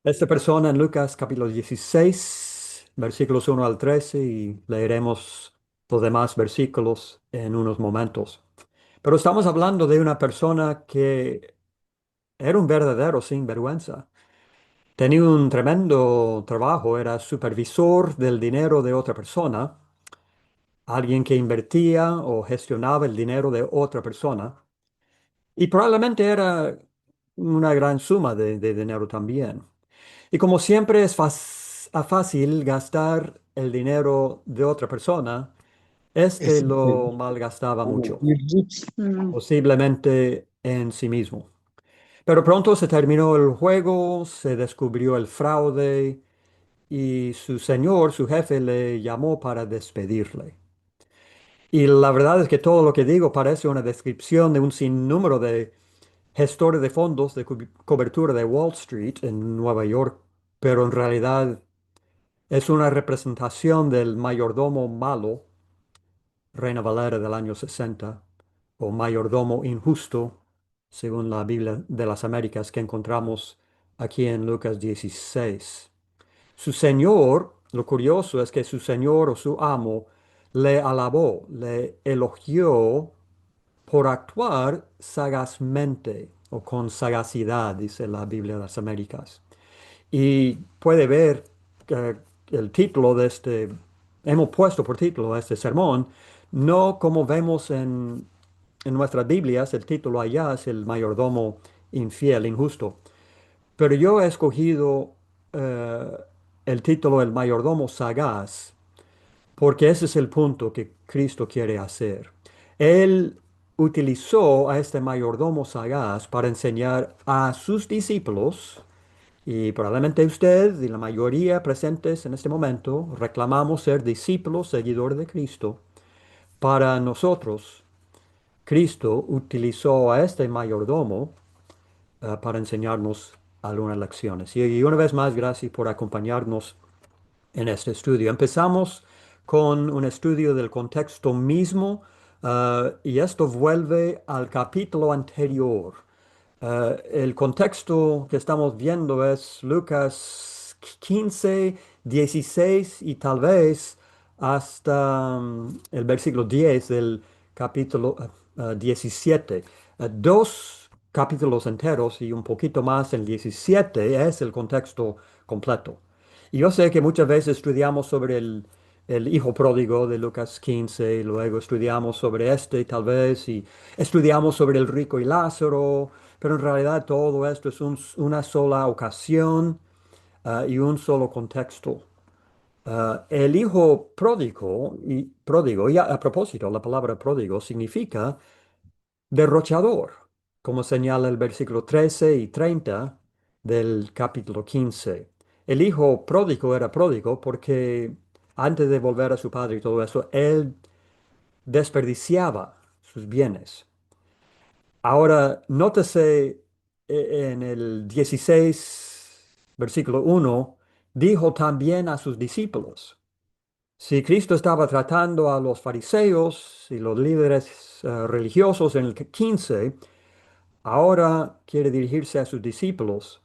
Esta persona en Lucas capítulo 16, versículos 1 al 13, y leeremos los demás versículos en unos momentos. Pero estamos hablando de una persona que era un verdadero sinvergüenza. Tenía un tremendo trabajo, era supervisor del dinero de otra persona, alguien que invertía o gestionaba el dinero de otra persona. Y probablemente era una gran suma de dinero también. Y como siempre es fácil gastar el dinero de otra persona, este lo Exactamente. malgastaba mucho, Mm. posiblemente en sí mismo. Pero pronto se terminó el juego, se descubrió el fraude y su señor, su jefe, le llamó para despedirle. Y la verdad es que todo lo que digo parece una descripción de un sinnúmero de gestores de fondos de cobertura de Wall Street en Nueva York, pero en realidad es una representación del mayordomo malo, Reina Valera del año 60, o mayordomo injusto, según la Biblia de las Américas que encontramos aquí en Lucas 16. Su señor, lo curioso es que su señor o su amo le alabó, le elogió por actuar sagazmente o con sagacidad, dice la Biblia de las Américas. Y puede ver que el título de hemos puesto por título a este sermón, no como vemos en nuestras Biblias, el título allá es el mayordomo infiel, injusto. Pero yo he escogido eh, el título el mayordomo sagaz, porque ese es el punto que Cristo quiere hacer. Él utilizó a este mayordomo sagaz para enseñar a sus discípulos, y probablemente usted y la mayoría presentes en este momento reclamamos ser discípulos, seguidores de Cristo. Para nosotros, Cristo utilizó a este mayordomo para enseñarnos algunas lecciones. Y una vez más, gracias por acompañarnos en este estudio. Empezamos con un estudio del contexto mismo, y esto vuelve al capítulo anterior. El contexto que estamos viendo es Lucas 15, 16 y tal vez hasta el versículo 10 del capítulo 17. Dos capítulos enteros y un poquito más, el 17 es el contexto completo. Y yo sé que muchas veces estudiamos sobre el hijo pródigo de Lucas 15, y luego estudiamos sobre este tal vez, y estudiamos sobre el rico y Lázaro, pero en realidad todo esto es una sola ocasión, y un solo contexto. El hijo pródigo, y a propósito, la palabra pródigo significa derrochador, como señala el versículo 13 y 30 del capítulo 15. El hijo pródigo era pródigo porque antes de volver a su padre y todo eso, él desperdiciaba sus bienes. Ahora, nótese en el 16, versículo 1, dijo también a sus discípulos. Si Cristo estaba tratando a los fariseos y los líderes religiosos en el 15, ahora quiere dirigirse a sus discípulos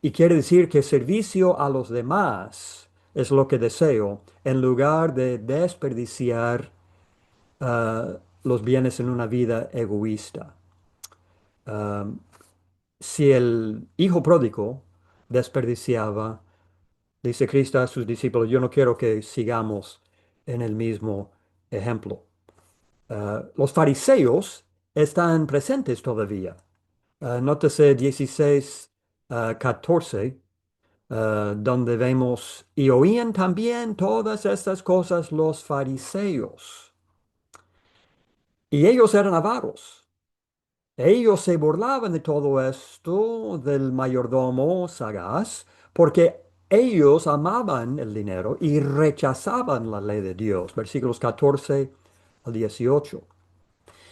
y quiere decir que servicio a los demás es lo que deseo, en lugar de desperdiciar los bienes en una vida egoísta. Ah, si el hijo pródigo desperdiciaba, dice Cristo a sus discípulos, yo no quiero que sigamos en el mismo ejemplo. Los fariseos están presentes todavía. Nótese 16, 14, donde vemos, y oían también todas estas cosas los fariseos. Y ellos eran avaros. Ellos se burlaban de todo esto del mayordomo sagaz, porque ellos amaban el dinero y rechazaban la ley de Dios. Versículos 14 al 18.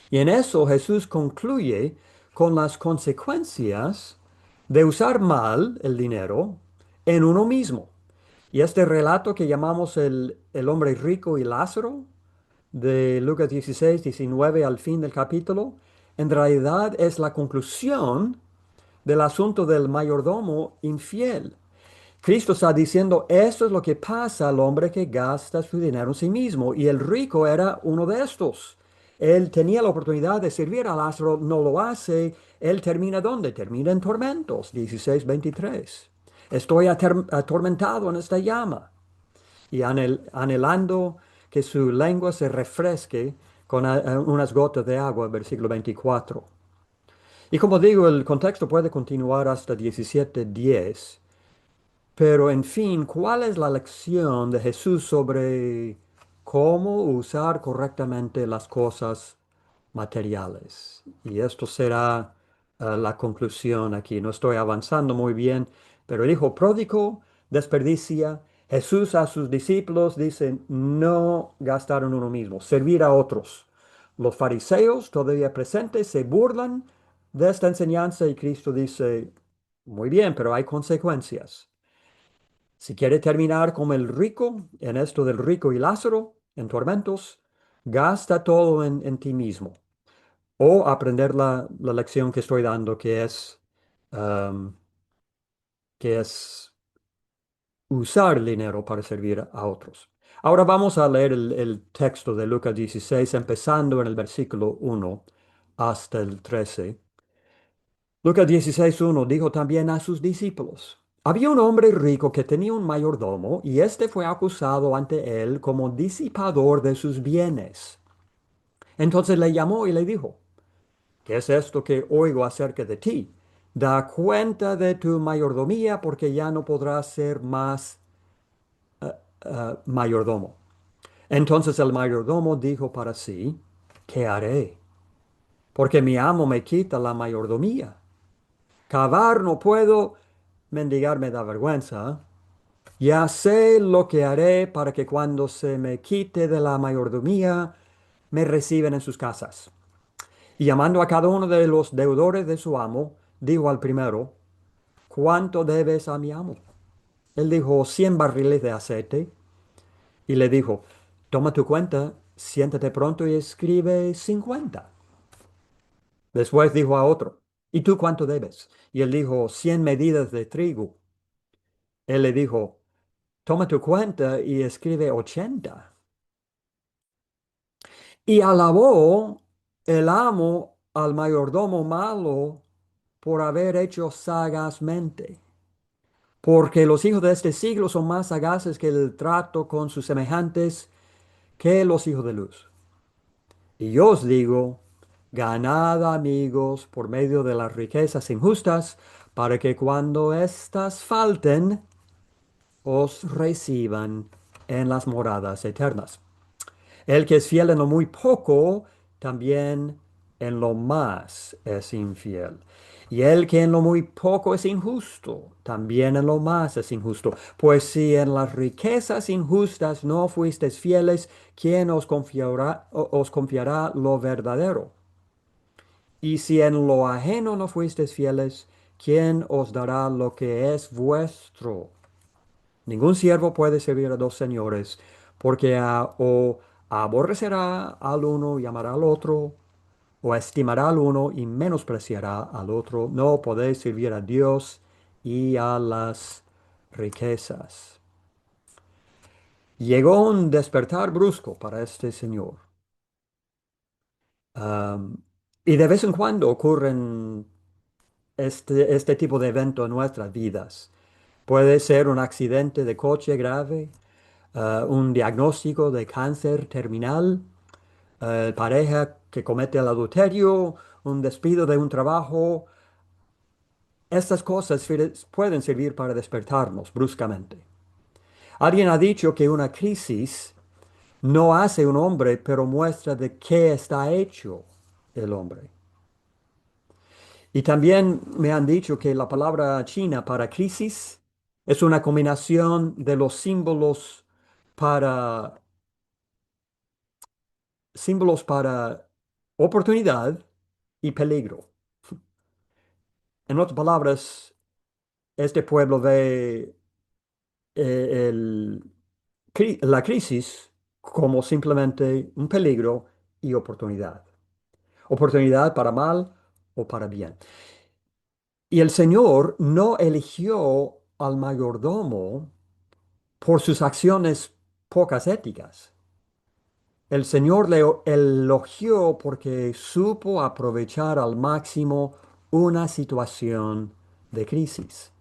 Y en eso Jesús concluye con las consecuencias de usar mal el dinero en uno mismo. Y este relato que llamamos el hombre rico y Lázaro, de Lucas 16, 19 al fin del capítulo, en realidad es la conclusión del asunto del mayordomo infiel. Cristo está diciendo, esto es lo que pasa al hombre que gasta su dinero en sí mismo. Y el rico era uno de estos. Él tenía la oportunidad de servir a Lázaro, no lo hace. Él termina ¿dónde? Termina en tormentos, 16:23. Estoy atormentado en esta llama y anhelando que su lengua se refresque con unas gotas de agua, versículo 24. Y como digo, el contexto puede continuar hasta 17:10. Pero en fin, ¿cuál es la lección de Jesús sobre cómo usar correctamente las cosas materiales? Y esto será la conclusión aquí. No estoy avanzando muy bien, pero el hijo pródigo desperdicia. Jesús a sus discípulos dice, no gastar en uno mismo, servir a otros. Los fariseos todavía presentes se burlan de esta enseñanza y Cristo dice, muy bien, pero hay consecuencias. Si quiere terminar como el rico, en esto del rico y Lázaro, en tormentos, gasta todo en ti mismo. O aprender la lección que estoy dando, um, que es usar el dinero para servir a otros. Ahora vamos a leer el texto de Lucas 16, empezando en el versículo 1 hasta el 13. Lucas 16:1 dijo también a sus discípulos, había un hombre rico que tenía un mayordomo y éste fue acusado ante él como disipador de sus bienes. Entonces le llamó y le dijo, ¿qué es esto que oigo acerca de ti? Da cuenta de tu mayordomía porque ya no podrás ser más mayordomo. Entonces el mayordomo dijo para sí, ¿qué haré? Porque mi amo me quita la mayordomía. Cavar no puedo, mendigar me da vergüenza. Ya sé lo que haré para que cuando se me quite de la mayordomía, me reciben en sus casas. Y llamando a cada uno de los deudores de su amo, dijo al primero, ¿cuánto debes a mi amo? Él dijo, 100 barriles de aceite. Y le dijo, toma tu cuenta, siéntate pronto y escribe 50. Después dijo a otro, ¿y tú cuánto debes? Y él dijo, 100 medidas de trigo. Él le dijo, toma tu cuenta y escribe 80. Y alabó el amo al mayordomo malo por haber hecho sagazmente, porque los hijos de este siglo son más sagaces que el trato con sus semejantes que los hijos de luz. Y yo os digo, ganad amigos por medio de las riquezas injustas, para que cuando éstas falten, os reciban en las moradas eternas. El que es fiel en lo muy poco, también en lo más es infiel. Y el que en lo muy poco es injusto, también en lo más es injusto. Pues si en las riquezas injustas no fuisteis fieles, ¿quién os confiará lo verdadero? Y si en lo ajeno no fuisteis fieles, ¿quién os dará lo que es vuestro? Ningún siervo puede servir a dos señores, porque o aborrecerá al uno y amará al otro, o estimará al uno y menospreciará al otro. No podéis servir a Dios y a las riquezas. Llegó un despertar brusco para este señor. Am, y de vez en cuando ocurren este tipo de evento en nuestras vidas. Puede ser un accidente de coche grave, un diagnóstico de cáncer terminal, pareja que comete el adulterio, un despido de un trabajo. Estas cosas pueden servir para despertarnos bruscamente. Alguien ha dicho que una crisis no hace un hombre, pero muestra de qué está hecho el hombre. Y también me han dicho que la palabra china para crisis es una combinación de los para, símbolos para oportunidad y peligro. En otras palabras, este pueblo ve la crisis como simplemente un peligro y oportunidad. Oportunidad para mal o para bien. Y el Señor no eligió al mayordomo por sus acciones pocas éticas. El Señor le elogió porque supo aprovechar al máximo una situación de crisis.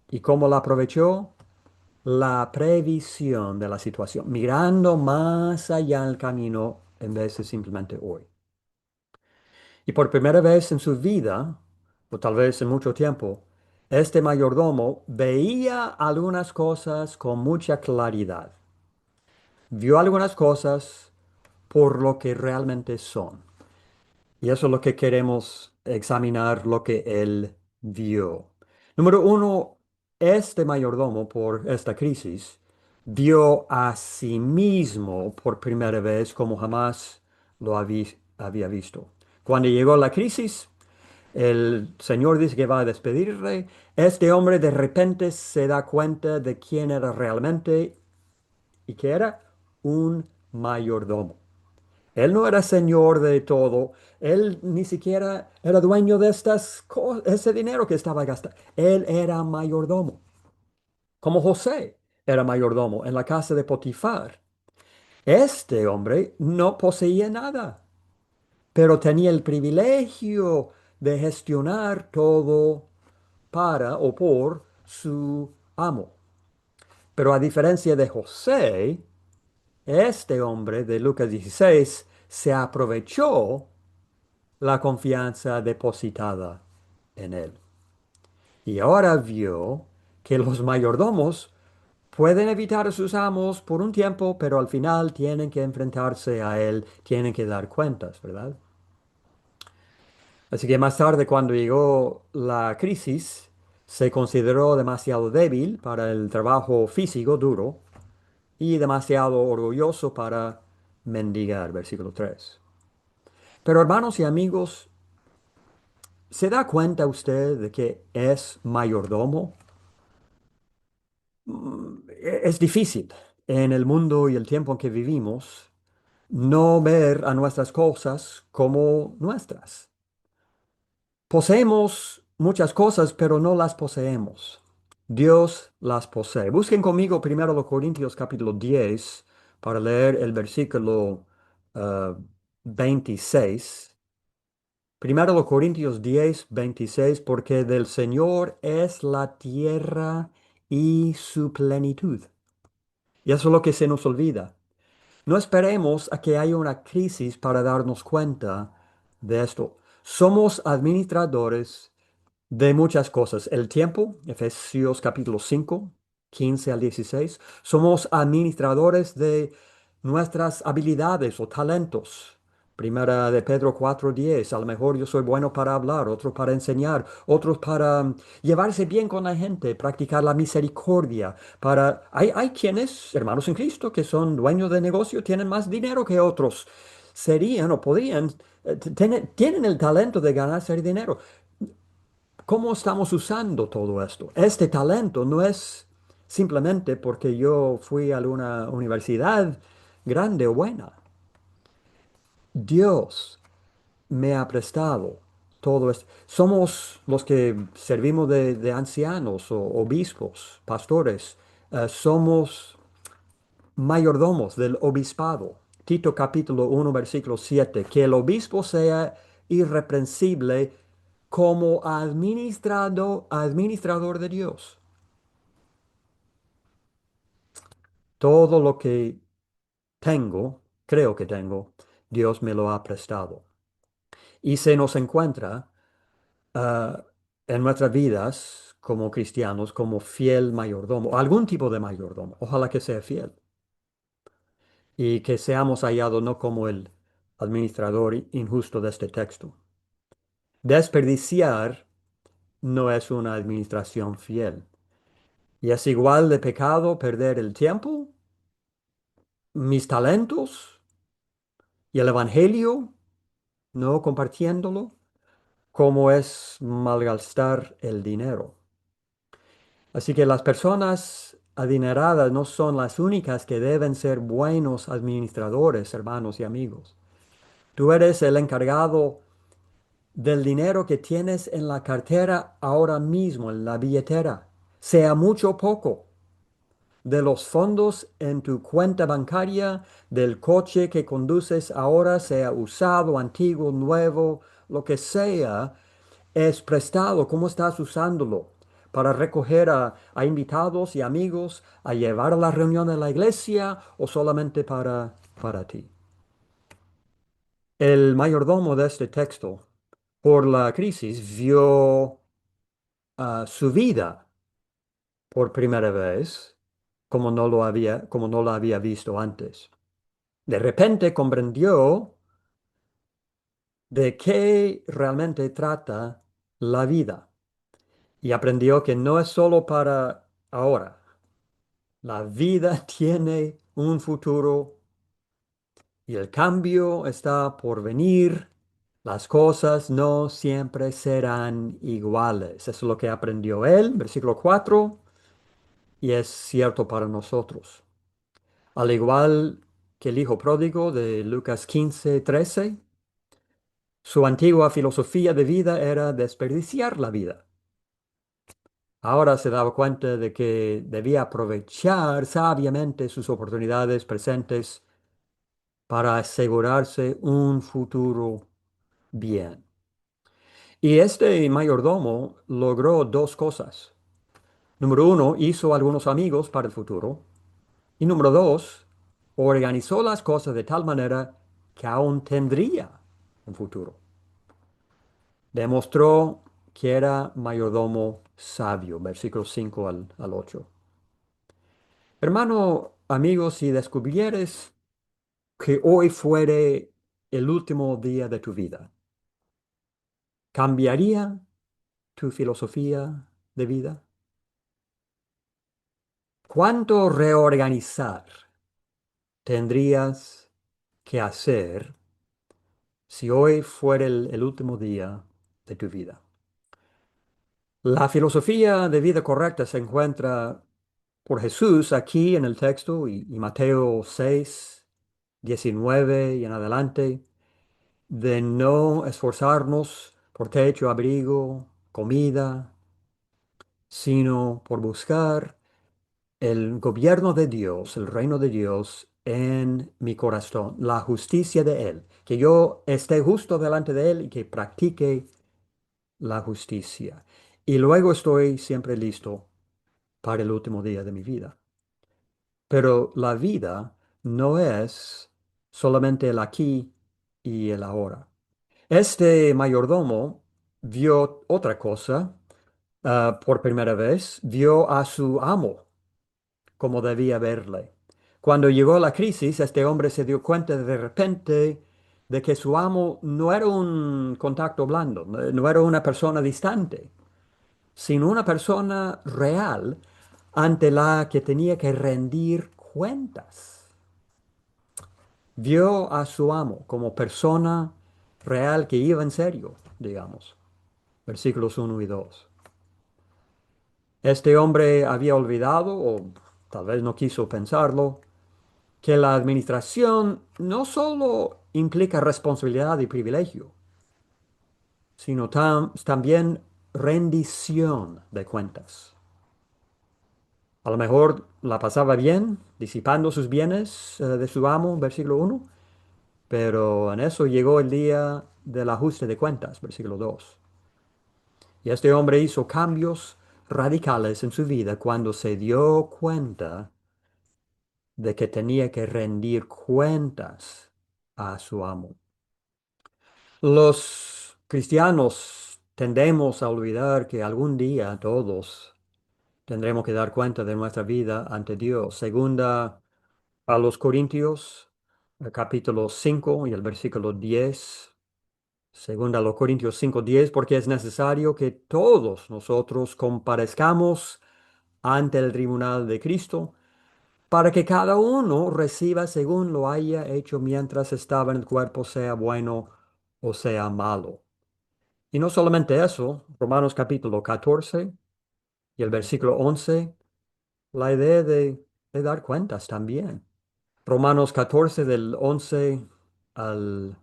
¿Y cómo la aprovechó? La previsión de la situación, mirando más allá del camino en vez de simplemente hoy. Y por primera vez en su vida, o tal vez en mucho tiempo, este mayordomo veía algunas cosas con mucha claridad. Vio algunas cosas por lo que realmente son. Y eso es lo que queremos examinar, lo que él vio. Número uno, este mayordomo por esta crisis vio a sí mismo por primera vez como jamás lo había visto. Cuando llegó la crisis, el Señor dice que va a despedirle. Este hombre de repente se da cuenta de quién era realmente y que era un mayordomo. Él no era señor de todo. Él ni siquiera era dueño de ese dinero que estaba gastando. Él era mayordomo. Como José era mayordomo en la casa de Potifar. Este hombre no poseía nada, pero tenía el privilegio de gestionar todo para o por su amo. Pero a diferencia de José, este hombre de Lucas 16 se aprovechó la confianza depositada en él. Y ahora vio que los mayordomos pueden evitar a sus amos por un tiempo, pero al final tienen que enfrentarse a él, tienen que dar cuentas, ¿verdad? Así que más tarde, cuando llegó la crisis, se consideró demasiado débil para el trabajo físico duro y demasiado orgulloso para mendigar, versículo 3. Pero hermanos y amigos, ¿se da cuenta usted de que es mayordomo? Es difícil en el mundo y el tiempo en que vivimos no ver a nuestras cosas como nuestras. Poseemos muchas cosas, pero no las poseemos. Dios las posee. Busquen conmigo primero los Corintios capítulo 10 para leer el versículo eh, 26. Primero los Corintios 10, 26, porque del Señor es la tierra y su plenitud. Y eso es lo que se nos olvida. No esperemos a que haya una crisis para darnos cuenta de esto. Somos administradores de muchas cosas. El tiempo, Efesios capítulo 5, 15 al 16. Somos administradores de nuestras habilidades o talentos. Primera de Pedro 4:10. A lo mejor yo soy bueno para hablar, otros para enseñar, otros para llevarse bien con la gente, practicar la misericordia. Hay quienes, hermanos en Cristo, que son dueños de negocio, tienen más dinero que otros. Serían o podrían, tienen el talento de ganarse dinero. ¿Cómo estamos usando todo esto? Este talento no es simplemente porque yo fui a una universidad grande o buena. Dios me ha prestado todo esto. Somos los que servimos de ancianos o obispos, pastores. Somos mayordomos del obispado. Tito capítulo 1, versículo 7. Que el obispo sea irreprensible como administrador de Dios. Todo lo que tengo, creo que tengo, Dios me lo ha prestado. Y se nos encuentra ah, en nuestras vidas como cristianos, como fiel mayordomo, algún tipo de mayordomo. Ojalá que sea fiel. Y que seamos hallados no como el administrador injusto de este texto. Desperdiciar no es una administración fiel. Y es igual de pecado perder el tiempo, mis talentos y el evangelio, no compartiéndolo, como es malgastar el dinero. Así que las personas adineradas no son las únicas que deben ser buenos administradores, hermanos y amigos. Tú eres el encargado del dinero que tienes en la cartera ahora mismo, en la billetera. sea mucho o poco, de los fondos en tu cuenta bancaria, del coche que conduces ahora, sea usado, antiguo, nuevo, lo que sea, es prestado. ¿Cómo estás usándolo? ¿Para recoger a invitados y amigos, a llevar a la reunión de la iglesia o solamente para ti? El mayordomo de este texto, por la crisis, vio su vida por primera vez como no la había visto antes. De repente comprendió de qué realmente trata la vida y aprendió que no es solo para ahora. La vida tiene un futuro y el cambio está por venir. Las cosas no siempre serán iguales. Eso es lo que aprendió él, versículo 4, y es cierto para nosotros. Al igual que el hijo pródigo de Lucas 15:13, su antigua filosofía de vida era desperdiciar la vida. Ahora se daba cuenta de que debía aprovechar sabiamente sus oportunidades presentes para asegurarse un futuro bien. Y este mayordomo logró dos cosas. Número uno, hizo algunos amigos para el futuro. Y número dos, organizó las cosas de tal manera que aún tendría un futuro. Demostró que era mayordomo sabio, versículos 5 al 8. Hermano, amigo, si descubrieres que hoy fuere el último día de tu vida, ¿cambiaría tu filosofía de vida? ¿Cuánto reorganizar tendrías que hacer si hoy fuera el último día de tu vida? La filosofía de vida correcta se encuentra por Jesús aquí en el texto y Mateo 6:19 y en adelante, de no esforzarnos por techo, abrigo, comida, sino por buscar el gobierno de Dios, el reino de Dios en mi corazón, la justicia de Él, que yo esté justo delante de Él y que practique la justicia. Y luego estoy siempre listo para el último día de mi vida. Pero la vida no es solamente el aquí y el ahora. Este mayordomo vio otra cosa por primera vez, vio a su amo como debía verle. Cuando llegó la crisis, este hombre se dio cuenta de repente de que su amo no era un contacto blando, no era una persona distante, sino una persona real ante la que tenía que rendir cuentas. Vio a su amo como persona real que iba en serio, digamos. Versículos 1 y 2. Este hombre había olvidado, o tal vez no quiso pensarlo, que la administración no solo implica responsabilidad y privilegio, sino también rendición de cuentas. A lo mejor la pasaba bien, disipando sus bienes de su amo, versículo 1, pero en eso llegó el día del ajuste de cuentas, versículo 2. Y este hombre hizo cambios radicales en su vida cuando se dio cuenta de que tenía que rendir cuentas a su amo. Los cristianos tendemos a olvidar que algún día todos tendremos que dar cuenta de nuestra vida ante Dios. Segunda a los Corintios, el capítulo 5 y el versículo 10. Segunda a los Corintios 5:10, porque es necesario que todos nosotros comparezcamos ante el tribunal de Cristo, para que cada uno reciba según lo haya hecho mientras estaba en el cuerpo, sea bueno o sea malo. Y no solamente eso, Romanos capítulo 14 y el versículo 11, la idea de dar cuentas también. Romanos 14 del 11 al,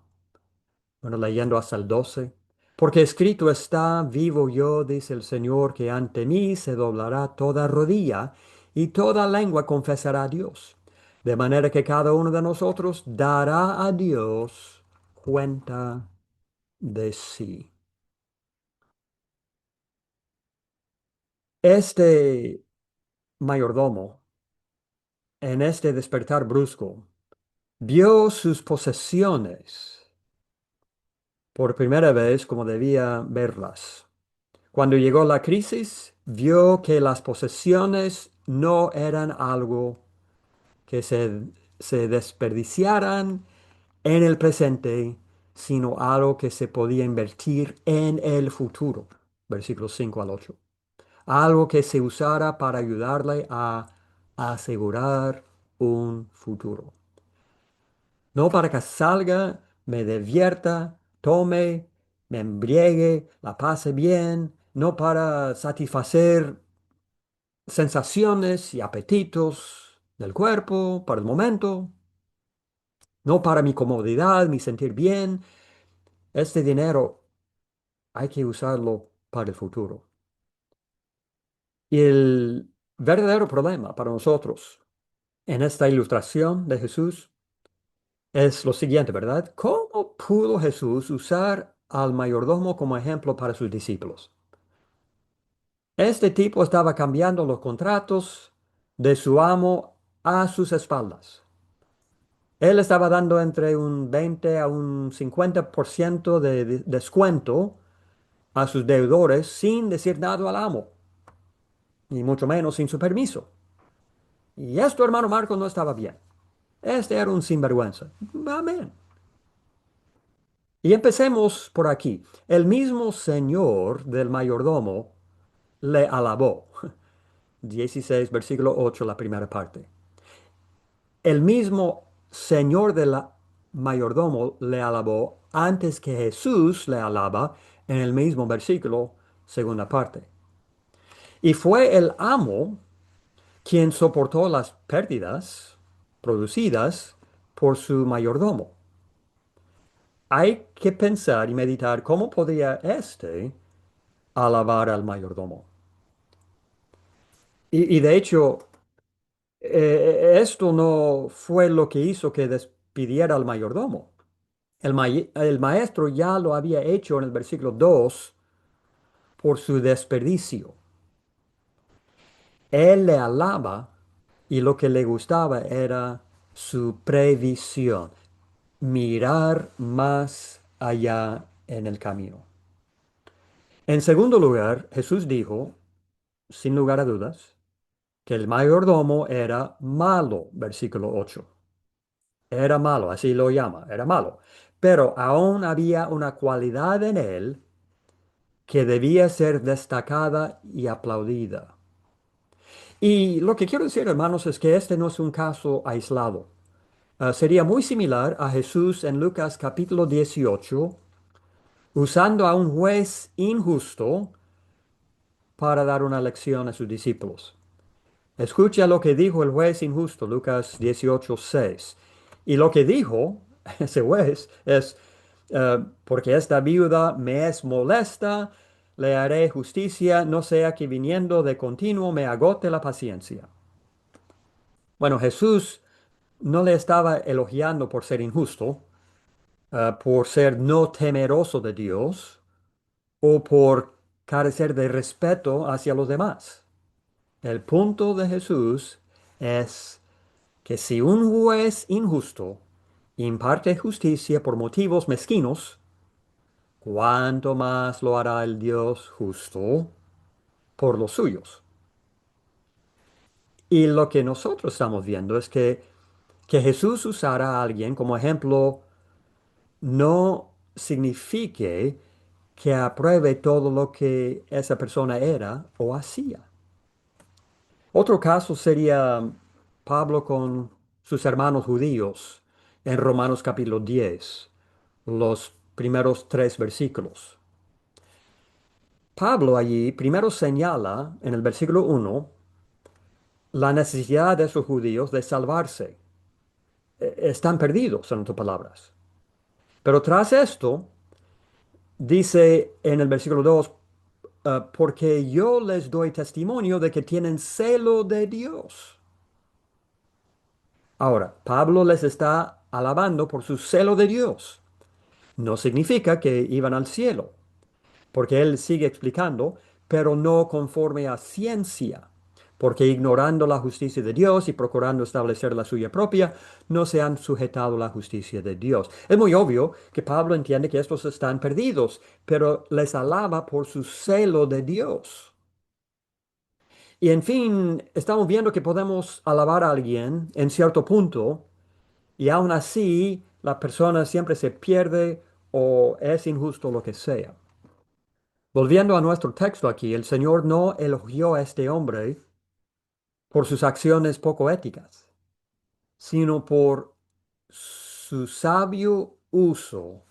bueno, leyendo hasta el 12. Porque escrito está, vivo yo, dice el Señor, que ante mí se doblará toda rodilla y toda lengua confesará a Dios. De manera que cada uno de nosotros dará a Dios cuenta de sí. Este mayordomo, en este despertar brusco, vio sus posesiones por primera vez como debía verlas. Cuando llegó la crisis, vio que las posesiones no eran algo que se desperdiciaran en el presente, sino algo que se podía invertir en el futuro. Versículos 5 al 8. Algo que se usara para ayudarle a asegurar un futuro. No para que salga, me divierta, tome, me embriague, la pase bien, no para satisfacer sensaciones y apetitos del cuerpo para el momento, no para mi comodidad, mi sentir bien. Este dinero hay que usarlo para el futuro. Y el verdadero problema para nosotros en esta ilustración de Jesús es lo siguiente, ¿verdad? ¿Cómo pudo Jesús usar al mayordomo como ejemplo para sus discípulos? Este tipo estaba cambiando los contratos de su amo a sus espaldas. Él estaba dando entre un 20 a un 50% de descuento a sus deudores sin decir nada al amo, ni mucho menos sin su permiso. Y esto, hermano Marco, no estaba bien. Este era un sinvergüenza. Amén. Y empecemos por aquí. El mismo señor del mayordomo le alabó. 16, versículo 8, la primera parte. El mismo señor del mayordomo le alabó antes que Jesús le alaba en el mismo versículo, segunda parte. Y fue el amo quien soportó las pérdidas producidas por su mayordomo. Hay que pensar y meditar cómo podría éste alabar al mayordomo. Y de hecho, esto no fue lo que hizo que despidiera al mayordomo. El maestro ya lo había hecho en el versículo 2 por su desperdicio. Él le alaba y lo que le gustaba era su previsión, mirar más allá en el camino. En segundo lugar, Jesús dijo, sin lugar a dudas, que el mayordomo era malo, versículo 8. Era malo, así lo llama, era malo. Pero aún había una cualidad en él que debía ser destacada y aplaudida. Y lo que quiero decir, hermanos, es que este no es un caso aislado. Sería muy similar a Jesús en Lucas capítulo 18, usando a un juez injusto para dar una lección a sus discípulos. Escucha lo que dijo el juez injusto, Lucas 18:6. Y lo que dijo ese juez es, porque esta viuda me es molesta, le haré justicia, no sea que viniendo de continuo me agote la paciencia. Bueno, Jesús no le estaba elogiando por ser injusto, por ser no temeroso de Dios o por carecer de respeto hacia los demás. El punto de Jesús es que si un juez injusto imparte justicia por motivos mezquinos, ¿cuánto más lo hará el Dios justo por los suyos? Y lo que nosotros estamos viendo es que Jesús usara a alguien como ejemplo no signifique que apruebe todo lo que esa persona era o hacía. Otro caso sería Pablo con sus hermanos judíos en Romanos capítulo 10, los primeros tres versículos. Pablo allí primero señala en el versículo 1 la necesidad de esos judíos de salvarse. Están perdidos, en otras palabras. Pero tras esto, Dice en el versículo 2, porque yo les doy testimonio de que tienen celo de Dios. Ahora, Pablo les está alabando por su celo de Dios. No significa que iban al cielo, porque él sigue explicando, pero no conforme a ciencia, porque ignorando la justicia de Dios y procurando establecer la suya propia, no se han sujetado a la justicia de Dios. Es muy obvio que Pablo entiende que estos están perdidos, pero les alaba por su celo de Dios. Y en fin, estamos viendo que podemos alabar a alguien en cierto punto y aún así la persona siempre se pierde o es injusto lo que sea. Volviendo a nuestro texto aquí, el Señor no elogió a este hombre por sus acciones poco éticas, sino por su sabio uso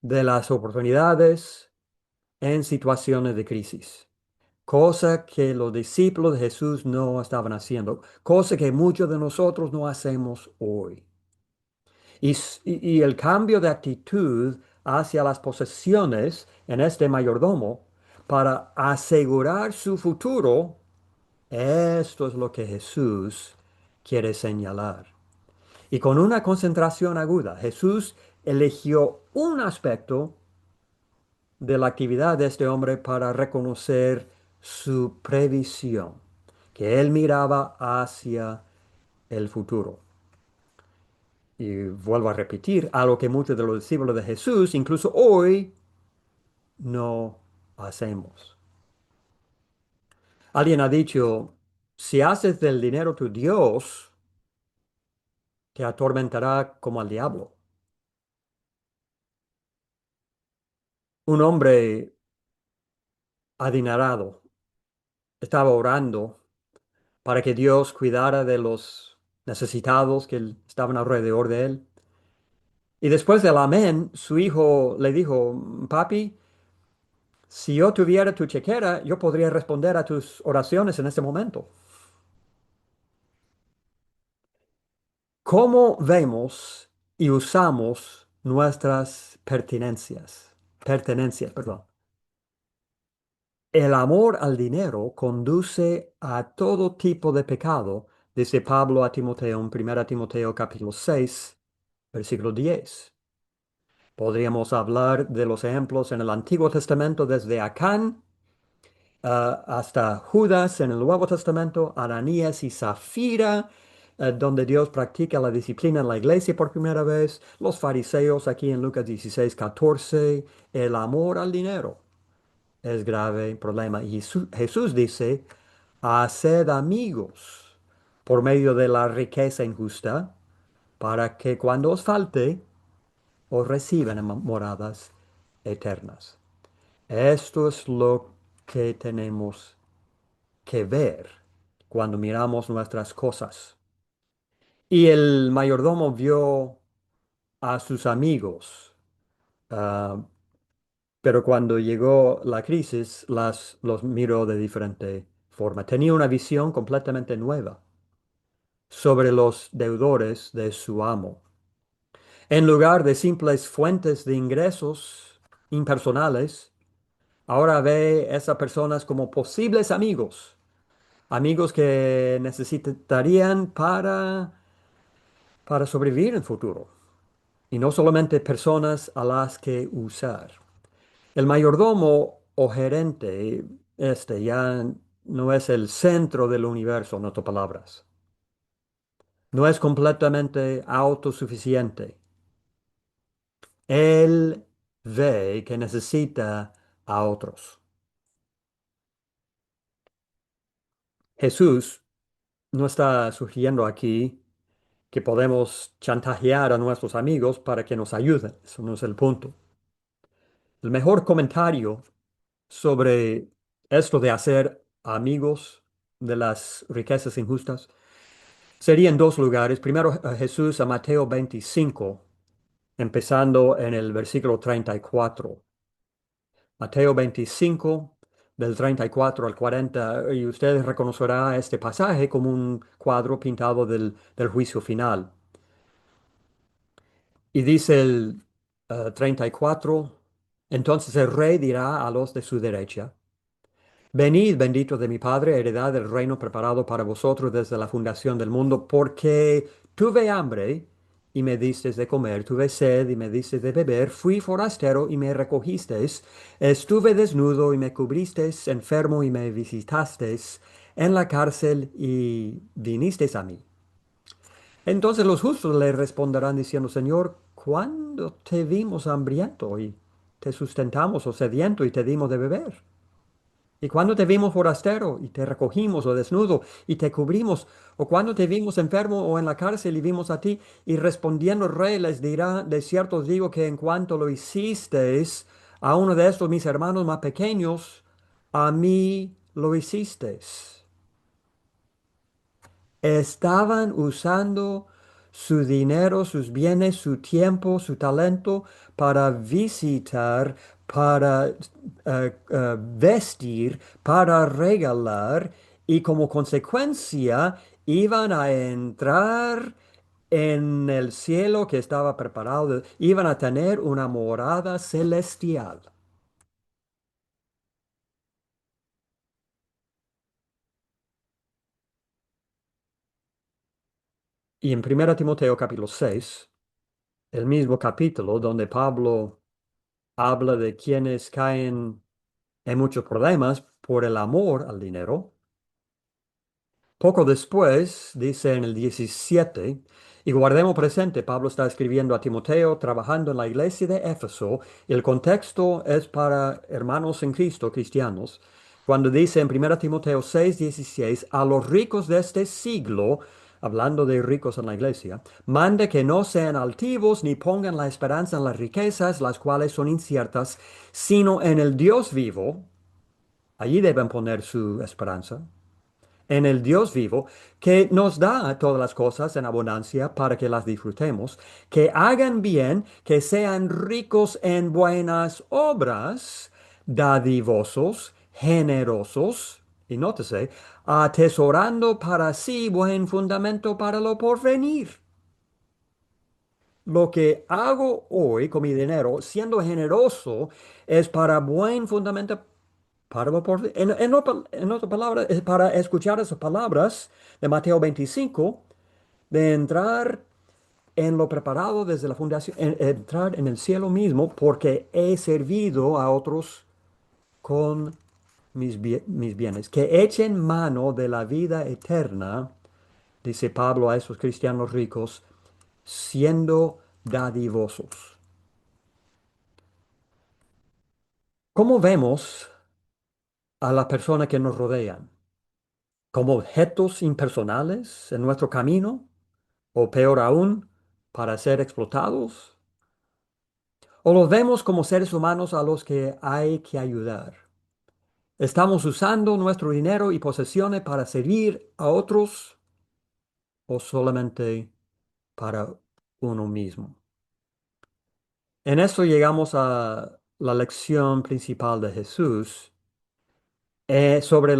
de las oportunidades en situaciones de crisis, cosa que los discípulos de Jesús no estaban haciendo, cosa que muchos de nosotros no hacemos hoy. Y el cambio de actitud hacia las posesiones en este mayordomo para asegurar su futuro, esto es lo que Jesús quiere señalar. Y con una concentración aguda, Jesús eligió un aspecto de la actividad de este hombre para reconocer su previsión, que él miraba hacia el futuro. Y vuelvo a repetir, algo que muchos de los discípulos de Jesús, incluso hoy, no hacemos. Alguien ha dicho, si haces del dinero tu Dios, te atormentará como al diablo. Un hombre adinerado estaba orando para que Dios cuidara de los necesitados que estaban alrededor de él. Y después del amén, su hijo le dijo, papi, si yo tuviera tu chequera, yo podría responder a tus oraciones en este momento. ¿Cómo vemos y usamos nuestras pertenencias? Pertenencias, perdón. El amor al dinero conduce a todo tipo de pecado, dice Pablo a Timoteo en 1 Timoteo capítulo 6, versículo 10. Podríamos hablar de los ejemplos en el Antiguo Testamento desde Acán hasta Judas en el Nuevo Testamento, Ananías y Zafira, donde Dios practica la disciplina en la iglesia por primera vez, los fariseos aquí en Lucas 16, 14, el amor al dinero es grave problema. Y Jesús dice, haced amigos por medio de la riqueza injusta, para que cuando os falte, os reciban en moradas eternas. Esto es lo que tenemos que ver cuando miramos nuestras cosas. Y el mayordomo vio a sus amigos, ah, pero cuando llegó la crisis, los miró de diferente forma. Tenía una visión completamente nueva sobre los deudores de su amo. En lugar de simples fuentes de ingresos impersonales, ahora ve a esas personas como posibles amigos, amigos que necesitarían para sobrevivir en el futuro, y no solamente personas a las que usar. El mayordomo o gerente, este ya no es el centro del universo, en otras palabras. No es completamente autosuficiente. Él ve que necesita a otros. Jesús no está sugiriendo aquí que podemos chantajear a nuestros amigos para que nos ayuden. Eso no es el punto. El mejor comentario sobre esto de hacer amigos de las riquezas injustas sería en dos lugares. Primero, Jesús a Mateo 25, empezando en el versículo 34. Mateo 25, del 34 al 40, y usted reconocerá este pasaje como un cuadro pintado del juicio final. Y dice el 34. Entonces el rey dirá a los de su derecha, venid, benditos de mi Padre, heredad del reino preparado para vosotros desde la fundación del mundo, porque tuve hambre y me disteis de comer, tuve sed y me disteis de beber, fui forastero y me recogisteis, estuve desnudo y me cubristeis, enfermo y me visitasteis, en la cárcel y vinisteis a mí. Entonces los justos le responderán diciendo, Señor, ¿cuándo te vimos hambriento y te sustentamos o sediento y te dimos de beber? ¿Y cuándo te vimos forastero y te recogimos o desnudo y te cubrimos? ¿O cuándo te vimos enfermo o en la cárcel y vimos a ti? Y respondiendo el rey les dirá, de cierto os digo que en cuanto lo hicisteis a uno de estos mis hermanos más pequeños, a mí lo hicisteis. Estaban usando su dinero, sus bienes, su tiempo, su talento para visitar, para vestir, para regalar y como consecuencia iban a entrar en el cielo que estaba preparado, iban a tener una morada celestial. Y en 1 Timoteo capítulo 6, el mismo capítulo donde Pablo habla de quienes caen en muchos problemas por el amor al dinero. Poco después, dice en el 17, y guardemos presente, Pablo está escribiendo a Timoteo, trabajando en la iglesia de Éfeso, y el contexto es para hermanos en Cristo, cristianos, cuando dice en 1 Timoteo 6:16, a los ricos de este siglo, hablando de ricos en la iglesia, mande que no sean altivos ni pongan la esperanza en las riquezas, las cuales son inciertas, sino en el Dios vivo, allí deben poner su esperanza en el Dios vivo, que nos da todas las cosas en abundancia para que las disfrutemos, que hagan bien, que sean ricos en buenas obras, dadivosos, generosos, y nótese, atesorando para sí buen fundamento para lo porvenir. Lo que hago hoy con mi dinero, siendo generoso, es para buen fundamento para lo porvenir. En otras palabras, es para escuchar esas palabras de Mateo 25, de entrar en lo preparado desde la fundación, entrar en el cielo mismo, porque he servido a otros con mis bienes. Que echen mano de la vida eterna, dice Pablo a esos cristianos ricos, siendo dadivosos. ¿Cómo vemos a las personas que nos rodean? ¿Como objetos impersonales en nuestro camino? ¿O peor aún, para ser explotados? ¿O los vemos como seres humanos a los que hay que ayudar? ¿Estamos usando nuestro dinero y posesiones para servir a otros o solamente para uno mismo? En esto llegamos a la lección principal de Jesús sobre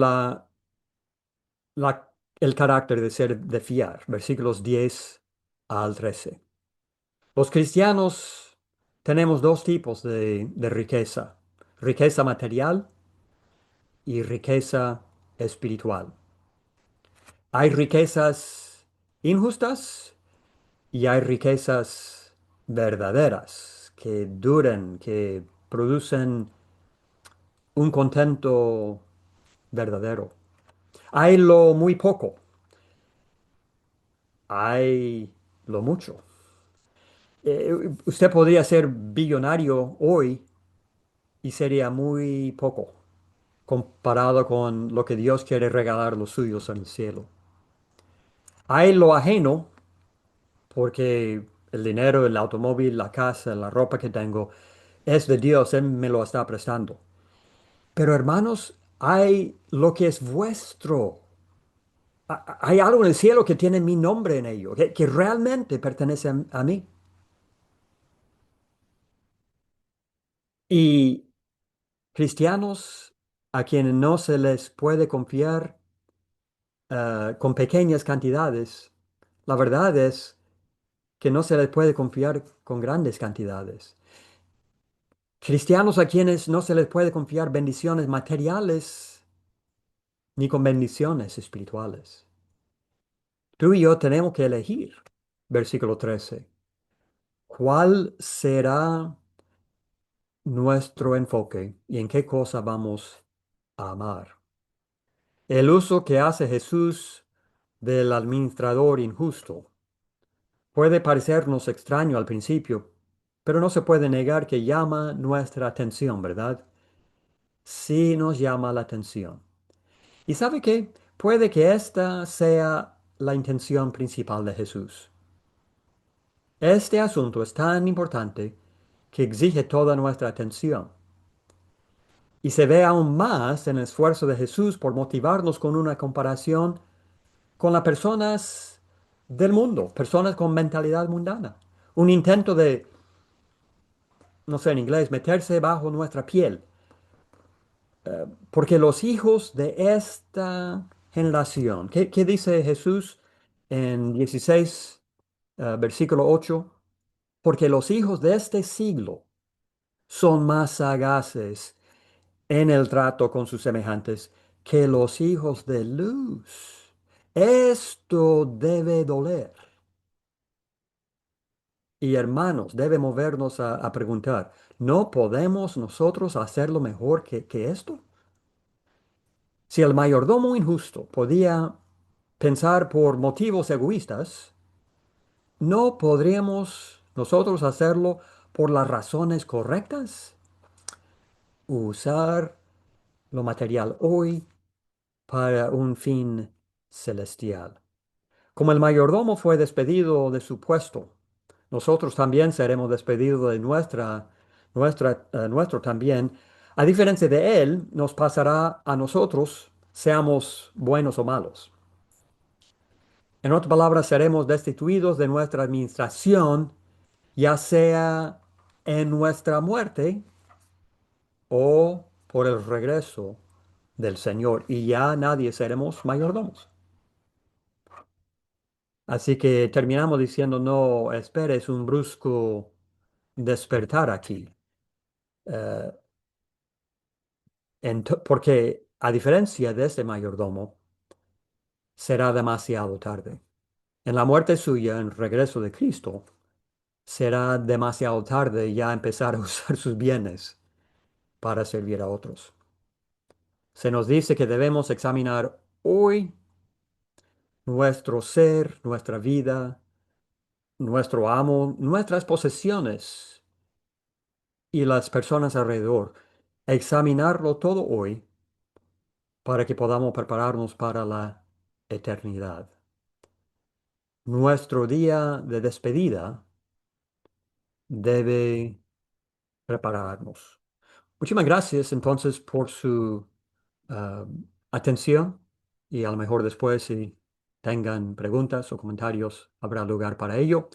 el carácter de ser de fiar, versículos 10 al 13. Los cristianos tenemos dos tipos de riqueza, riqueza material y riqueza espiritual. Hay riquezas injustas y hay riquezas verdaderas que duran, que producen un contento verdadero. Hay lo muy poco, hay lo mucho. Usted podría ser billonario hoy y sería muy poco comparado con lo que Dios quiere regalar a los suyos en el cielo. Hay lo ajeno, porque el dinero, el automóvil, la casa, la ropa que tengo, es de Dios, Él me lo está prestando. Pero hermanos, hay lo que es vuestro. Hay algo en el cielo que tiene mi nombre en ello, que realmente pertenece a mí. Y cristianos a quienes no se les puede confiar con pequeñas cantidades, la verdad es que no se les puede confiar con grandes cantidades. Cristianos a quienes no se les puede confiar bendiciones materiales ni con bendiciones espirituales. Tú y yo tenemos que elegir, versículo 13, cuál será nuestro enfoque y en qué cosa vamos a amar. El uso que hace Jesús del administrador injusto puede parecernos extraño al principio, pero no se puede negar que llama nuestra atención, ¿verdad? Sí nos llama la atención. ¿Y sabe qué? Puede que esta sea la intención principal de Jesús. Este asunto es tan importante que exige toda nuestra atención. Y se ve aún más en el esfuerzo de Jesús por motivarnos con una comparación con las personas del mundo, personas con mentalidad mundana. Un intento de, no sé en inglés, meterse bajo nuestra piel. Porque los hijos de esta generación, ¿qué dice Jesús en 16, versículo 8? Porque los hijos de este siglo son más sagaces en el trato con sus semejantes que los hijos de luz. Esto debe doler. Y hermanos, debe movernos a preguntar, ¿no podemos nosotros hacerlo mejor que esto? Si el mayordomo injusto podía pensar por motivos egoístas, ¿no podríamos nosotros hacerlo por las razones correctas? Usar lo material hoy para un fin celestial. Como el mayordomo fue despedido de su puesto, nosotros también seremos despedidos de nuestro también. A diferencia de él, nos pasará a nosotros, seamos buenos o malos. En otras palabras, seremos destituidos de nuestra administración, ya sea en nuestra muerte o por el regreso del Señor, y ya nadie seremos mayordomos. Así que terminamos diciendo, no esperes un brusco despertar aquí, eh, porque a diferencia de este mayordomo, será demasiado tarde. En la muerte suya, en regreso de Cristo, será demasiado tarde ya empezar a usar sus bienes para servir a otros. Se nos dice que debemos examinar hoy nuestro ser, nuestra vida, nuestro amo, nuestras posesiones y las personas alrededor. Examinarlo todo hoy para que podamos prepararnos para la eternidad. Nuestro día de despedida debe prepararnos. Muchísimas gracias entonces por su ah, atención y a lo mejor después si tengan preguntas o comentarios habrá lugar para ello.